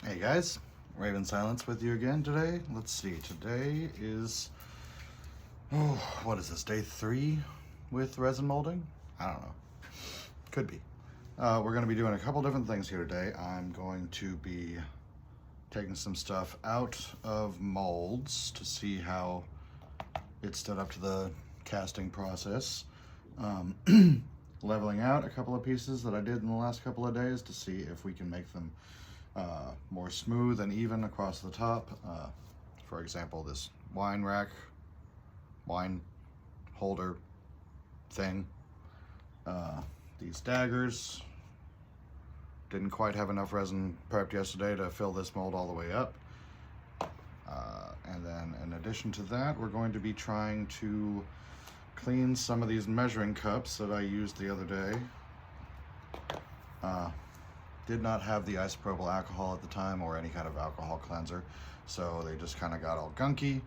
Hey guys, Raven Silence with you again today. Let's see, today is, what is this, day 3 with resin molding? I don't know, could be. We're going to be doing a couple different things here today. I'm going to be taking some stuff out of molds to see how it stood up to the casting process. Leveling out a couple of pieces that I did in the last couple of days to see if we can make them more smooth and even across the top. For example, this wine rack, wine holder thing. These daggers. Didn't quite have enough resin prepped yesterday to fill this mold all the way up. And then in addition to that, we're going to be trying to clean some of these measuring cups that I used the other day. Did not have the isopropyl alcohol at the time or any kind of alcohol cleanser, so they just kind of got all gunky.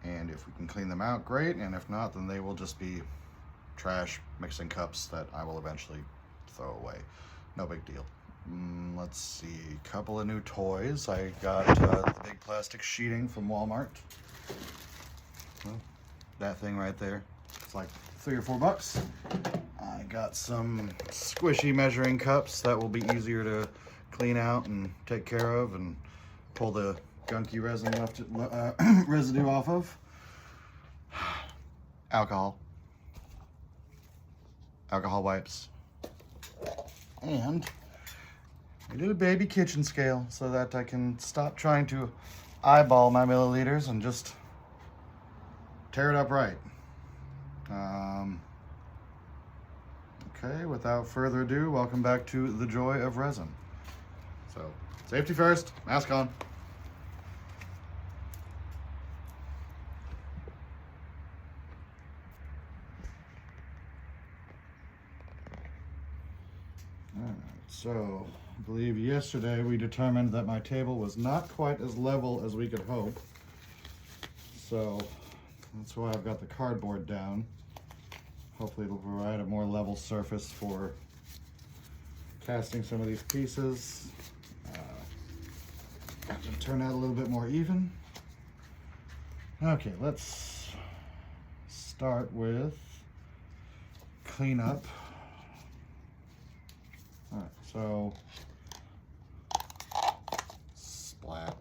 And if we can clean them out, great, and if not, then they will just be trash mixing cups that I will eventually throw away. No big deal. Let's see, couple of new toys. I got the big plastic sheeting from Walmart. Well, that thing right there, it's like $3 or $4. I got some squishy measuring cups that will be easier to clean out and take care of and pull the gunky resin residue off of. Alcohol wipes, and I did a baby kitchen scale so that I can stop trying to eyeball my milliliters and just tear it up right. Okay, without further ado, welcome back to the Joy of Resin. So, safety first, mask on. Alright, so I believe yesterday we determined that my table was not quite as level as we could hope. So that's why I've got the cardboard down. Hopefully it'll provide a more level surface for casting some of these pieces. To turn out a little bit more even. Okay, let's start with cleanup. All right, so splat.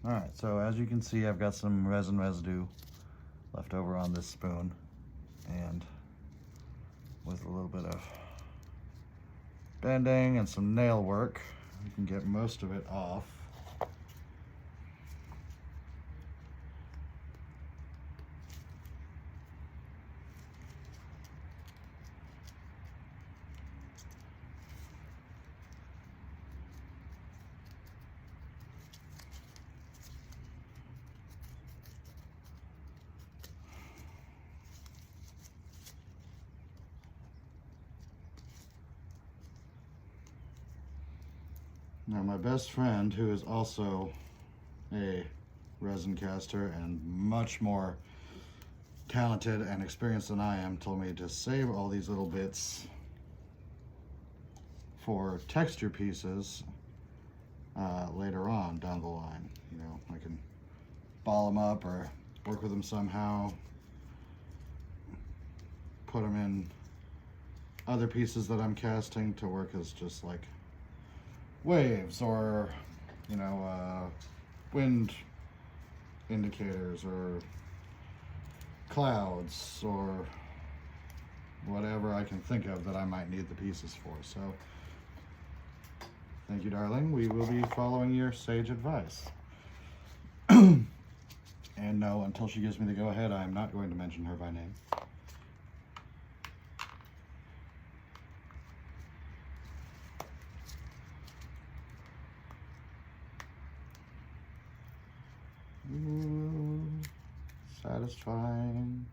All right, so as you can see, I've got some resin residue left over on this spoon, and with a little bit of bending and some nail work, you can get most of it off. Now my best friend, who is also a resin caster and much more talented and experienced than I am, told me to save all these little bits for texture pieces later on down the line. You know, I can ball them up or work with them somehow, put them in other pieces that I'm casting to work as just like waves or, you know, wind indicators or clouds or whatever I can think of that I might need the pieces for. So thank you, darling. We will be following your sage advice. And no, until she gives me the go ahead, I'm not going to mention her by name. Ooh, satisfying.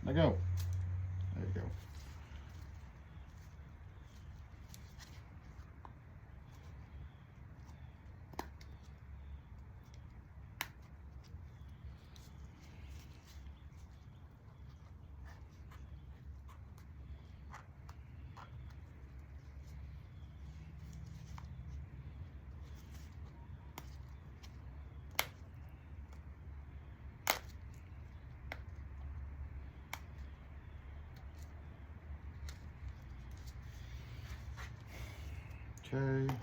I go. There you go. Okay.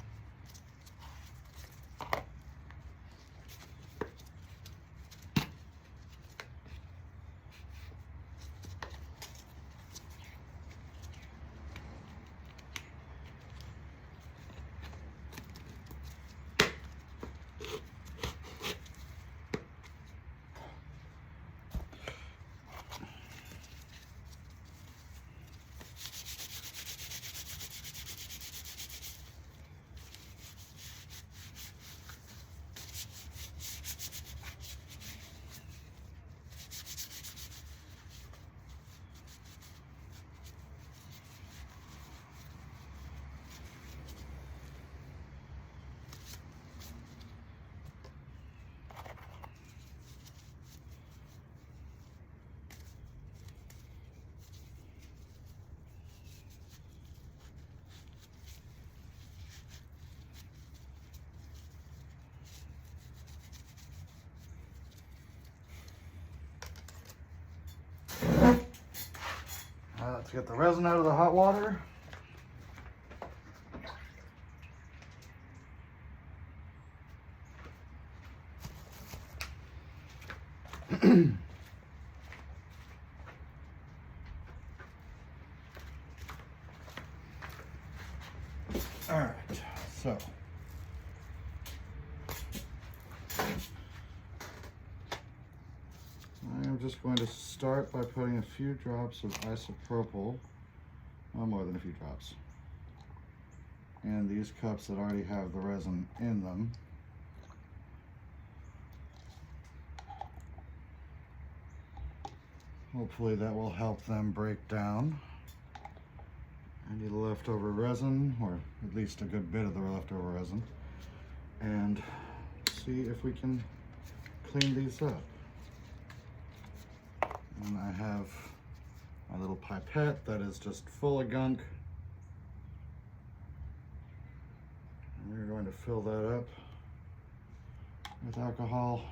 Let's get the resin out of the hot water. All right, so I'm just going to start by putting a few drops of isopropyl, well, more than a few drops, in these cups that already have the resin in them. Hopefully that will help them break down any leftover resin, or at least a good bit of the leftover resin, and see if we can clean these up. And I have my little pipette that is just full of gunk. And we're going to fill that up with alcohol.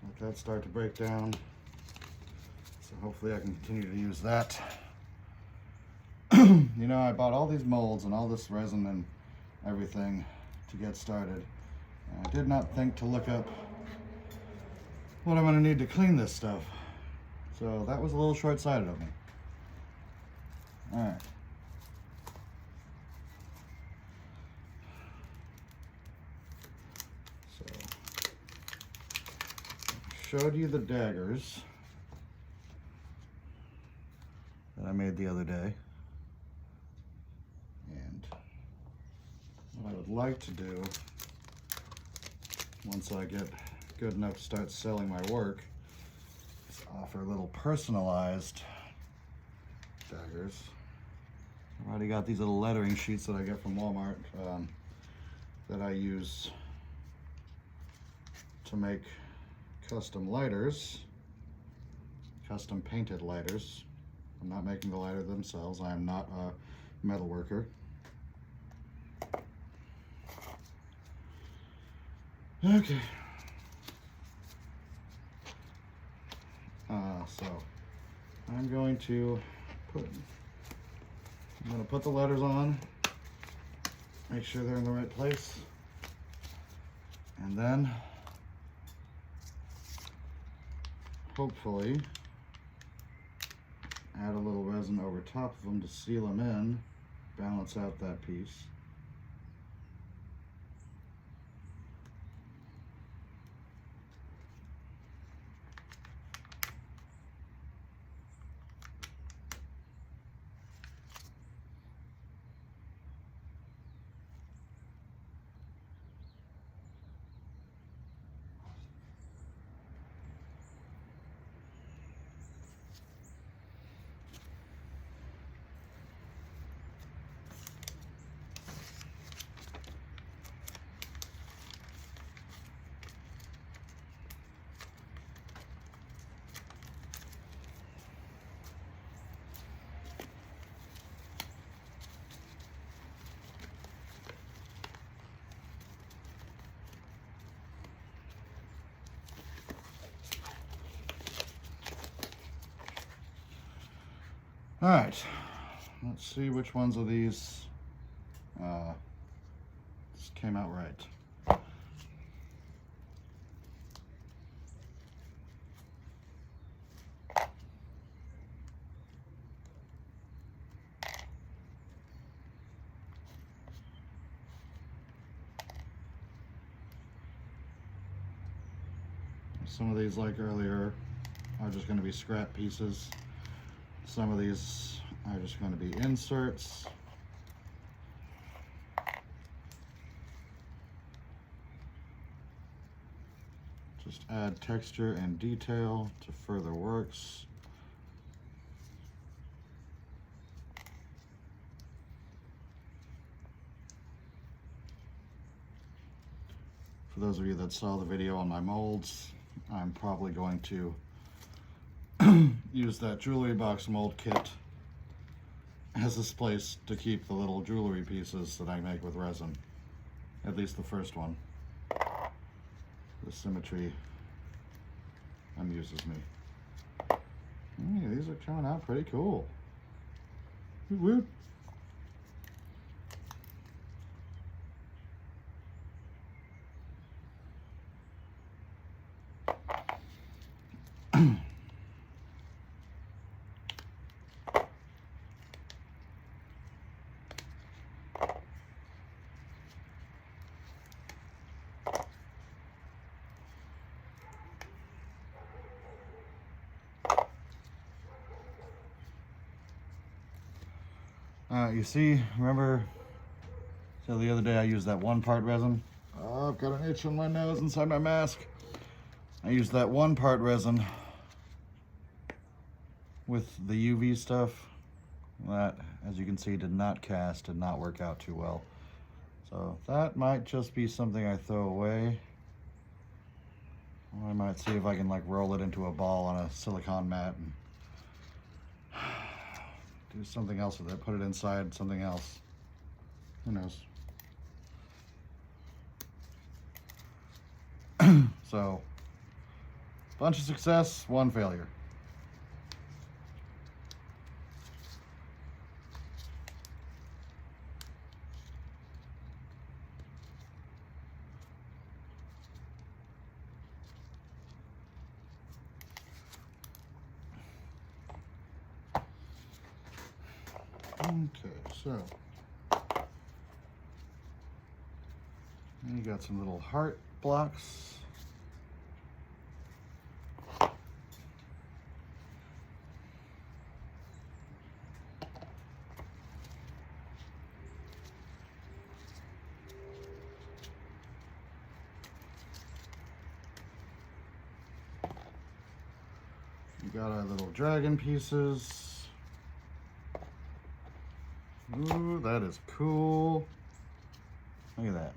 Let that start to break down. So hopefully I can continue to use that. You know, I bought all these molds and all this resin and everything to get started. And I did not think to look up what I'm going to need to clean this stuff. So that was a little short-sighted of me. All right. So, I showed you the daggers that I made the other day. And what I would like to do, once I get good enough to start selling my work, offer little personalized daggers. I've already got these little lettering sheets that I get from Walmart that I use to make custom lighters, custom painted lighters. I'm not making the lighter themselves. I am not a metal worker. Okay. So I'm going to put the letters on, make sure they're in the right place, and then hopefully add a little resin over top of them to seal them in, balance out that piece. All right, let's see which ones of these just came out right. Some of these, like earlier, are just going to be scrap pieces. Some of these are just going to be inserts. Just add texture and detail to further works. For those of you that saw the video on my molds, I'm probably going to use that jewelry box mold kit as this place to keep the little jewelry pieces that I make with resin. At least the first one. The symmetry amuses me. Hey, these are coming out pretty cool. Woot woot. You see, remember, so the other day I used that 1-part resin. Oh, I've got an itch on my nose inside my mask. I used that 1-part resin with the UV stuff. That, as you can see, did not cast, did not work out too well. So that might just be something I throw away. Or I might see if I can like roll it into a ball on a silicone mat and do something else with it, put it inside something else. Who knows? So, bunch of success, 1 failure. Okay, so you got some little heart blocks. You got our little dragon pieces. Ooh, that is cool. Look at that.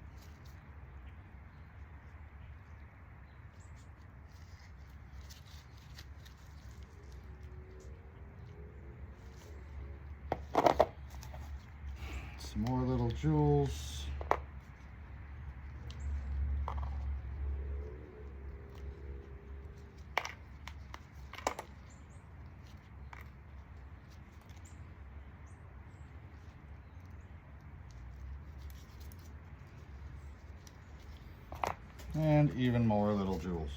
Some more little jewels. And even more little jewels.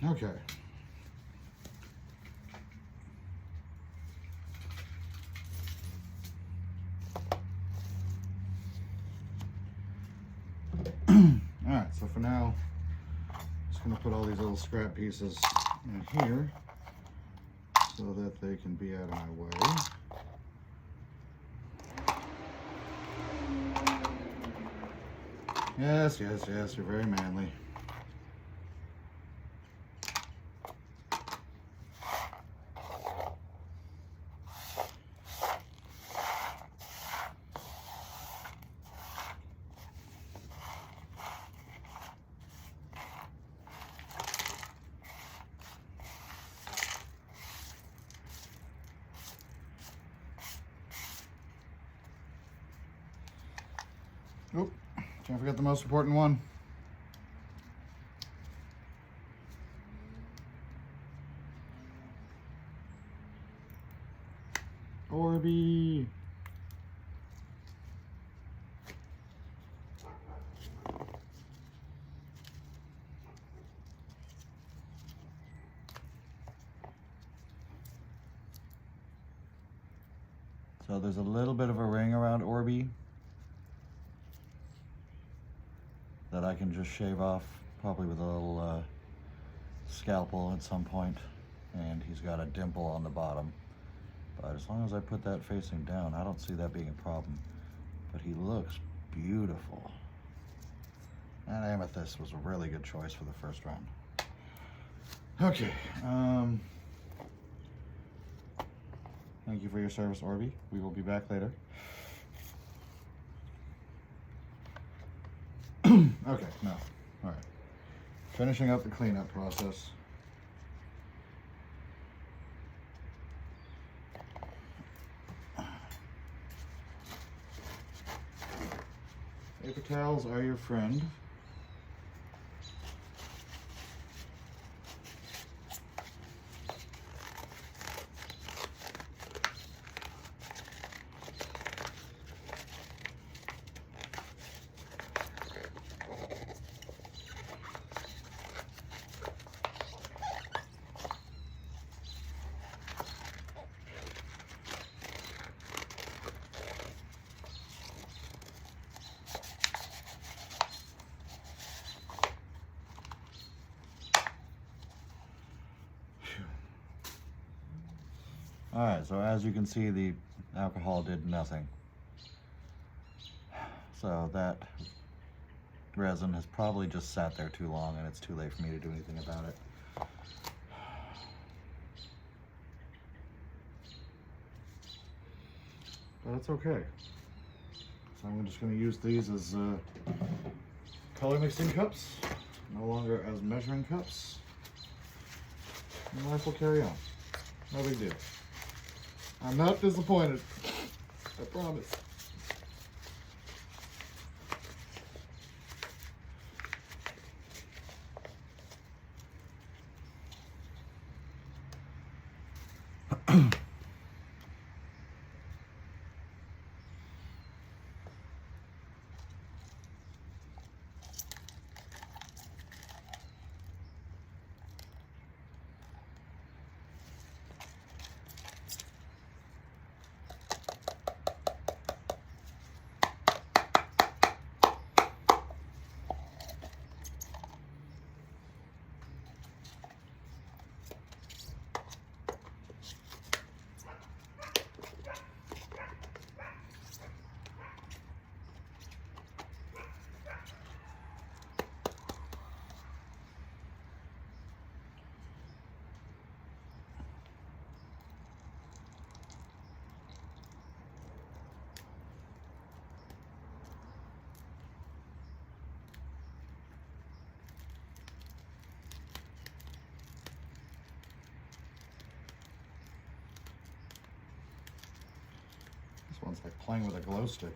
Okay. Alright, so for now, I'm just going to put all these little scrap pieces in here so that they can be out of my way. Yes, yes, yes, you're very manly. Oop, can't forget the most important one. Orby. So there's a little bit of a ring around Orby that I can just shave off, probably with a little scalpel at some point. And he's got a dimple on the bottom. But as long as I put that facing down, I don't see that being a problem. But he looks beautiful. And amethyst was a really good choice for the first round. Okay. Thank you for your service, Orby. We will be back later. Okay, no. All right. Finishing up the cleanup process. Paper towels are your friend. All right, so as you can see, the alcohol did nothing. So that resin has probably just sat there too long and it's too late for me to do anything about it. But it's okay. So I'm just going to use these as color mixing cups, no longer as measuring cups. And life will carry on. No big deal. I'm not disappointed. I promise. This one's like playing with a glow stick.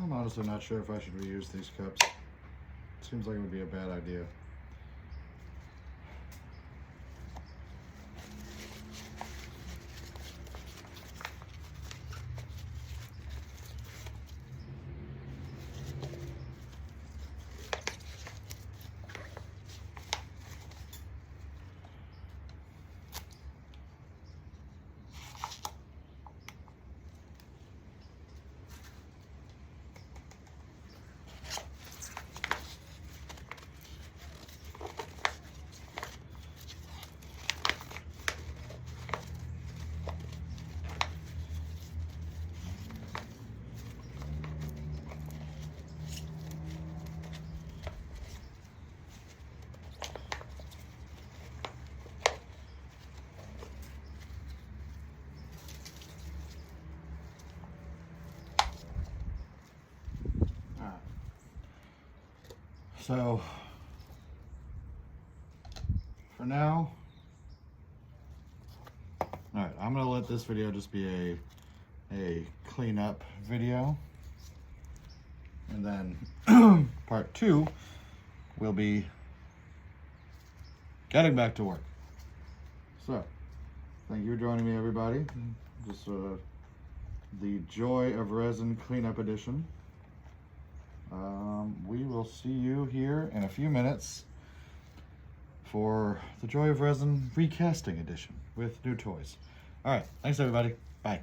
I'm honestly not sure if I should reuse these cups. Seems like it would be a bad idea. So, for now, alright, I'm going to let this video just be a cleanup video. And then part 2 will be getting back to work. So, thank you for joining me, everybody. Just the Joy of Resin cleanup edition. We will see you here in a few minutes for the Joy of Resin recasting edition with new toys. All right, thanks everybody. Bye.